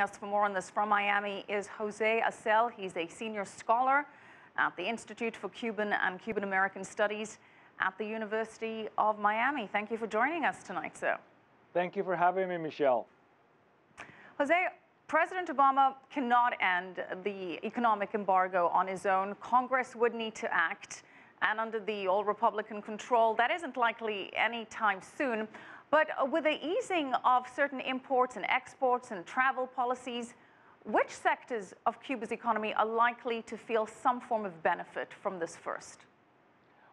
Us for more on this from Miami is Jose Azel. He's a senior scholar at the Institute for Cuban and Cuban-American Studies at the University of Miami. Thank you for joining us tonight, sir. Thank you for having me, Michelle. Jose, President Obama cannot end the economic embargo on his own. Congress would need to act, and under the all-Republican control, that isn't likely anytime soon. But with the easing of certain imports and exports and travel policies, which sectors of Cuba's economy are likely to feel some form of benefit from this first?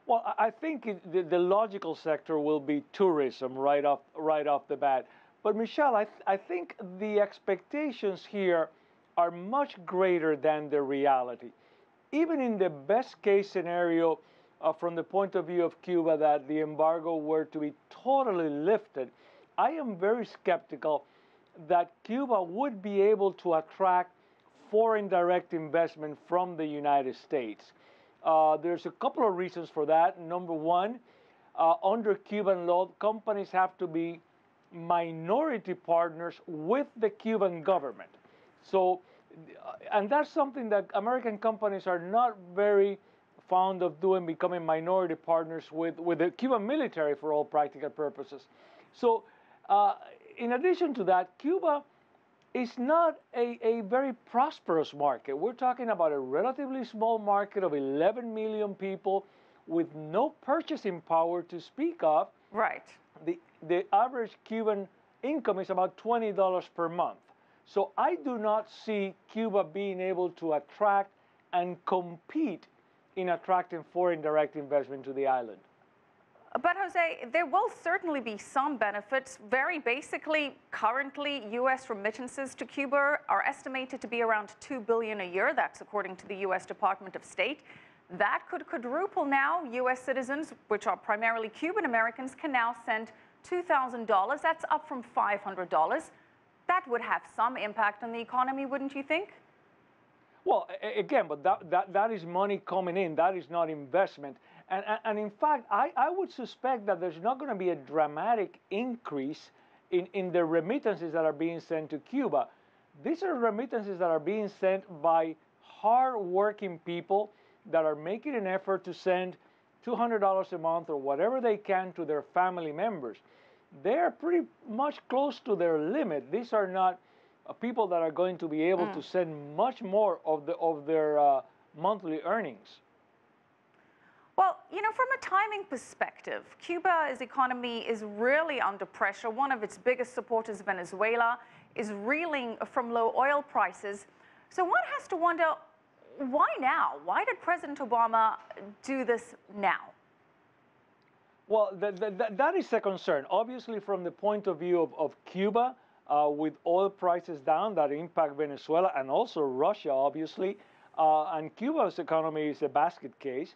Well, I think the logical sector will be tourism right off the bat. But Michelle, I think the expectations here are much greater than the reality. Even in the best case scenario, from the point of view of Cuba, that the embargo were to be totally lifted, I am very skeptical that Cuba would be able to attract foreign direct investment from the United States. There's a couple of reasons for that. Number one, under Cuban law, companies have to be minority partners with the Cuban government. So, and that's something that American companies are not very fond of doing, becoming minority partners with the Cuban military for all practical purposes. So in addition to that, Cuba is not a very prosperous market. We're talking about a relatively small market of 11 million people with no purchasing power to speak of. Right. The average Cuban income is about $20 per month. So I do not see Cuba being able to attract and compete in attracting foreign direct investment to the island. But Jose, there will certainly be some benefits. Very basically, currently, U.S. remittances to Cuba are estimated to be around $2 billion a year. That's according to the U.S. Department of State. That could quadruple now. U.S. citizens, which are primarily Cuban Americans, can now send $2,000. That's up from $500. That would have some impact on the economy, wouldn't you think? Well, again, but that is money coming in. That is not investment. And in fact, I would suspect that there's not going to be a dramatic increase in the remittances that are being sent to Cuba. These are remittances that are being sent by hard-working people that are making an effort to send $200 a month or whatever they can to their family members. They're pretty much close to their limit. These are not people that are going to be able to send much more of their monthly earnings. Well, you know, from a timing perspective, Cuba's economy is really under pressure. One of its biggest supporters, Venezuela, is reeling from low oil prices. So one has to wonder, why now? Why did President Obama do this now? Well, that is a concern. Obviously, from the point of view of Cuba, with oil prices down, that impact Venezuela and also Russia, obviously. And Cuba's economy is a basket case.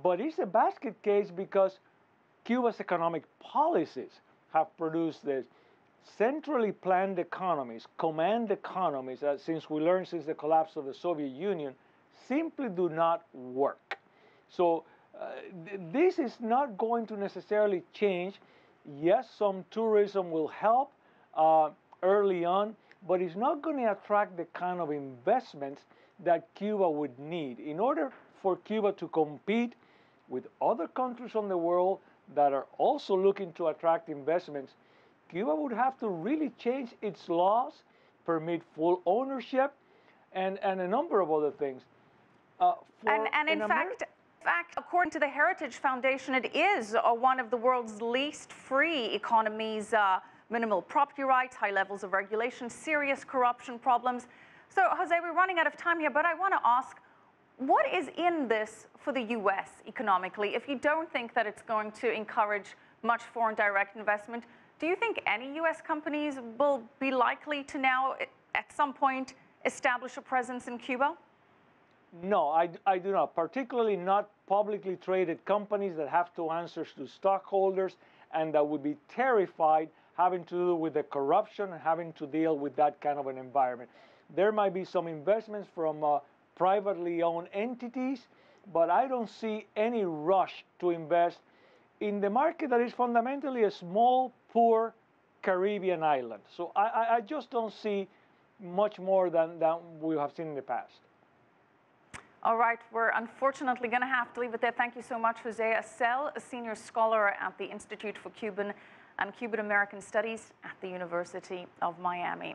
But it's a basket case because Cuba's economic policies have produced this. Centrally planned economies, command economies, since we learned since the collapse of the Soviet Union, simply do not work. So this is not going to necessarily change. Yes, some tourism will help early on, but it's not going to attract the kind of investments that Cuba would need. In order for Cuba to compete with other countries on the world that are also looking to attract investments, Cuba would have to really change its laws, permit full ownership, and a number of other things. In fact, according to the Heritage Foundation, it is one of the world's least free economies. Minimal property rights, high levels of regulation, serious corruption problems. So, Jose, we're running out of time here, but I want to ask, what is in this for the U.S. economically? If you don't think that it's going to encourage much foreign direct investment, do you think any U.S. companies will be likely to now, at some point, establish a presence in Cuba? No, I do not, particularly not publicly traded companies that have to answer to stockholders and that would be terrified having to do with the corruption and having to deal with that kind of an environment. There might be some investments from privately owned entities, but I don't see any rush to invest in the market that is fundamentally a small, poor Caribbean island. So I just don't see much more than we have seen in the past. All right, we're unfortunately going to have to leave it there. Thank you so much, Jose Azel, a senior scholar at the Institute for Cuban and Cuban-American Studies at the University of Miami.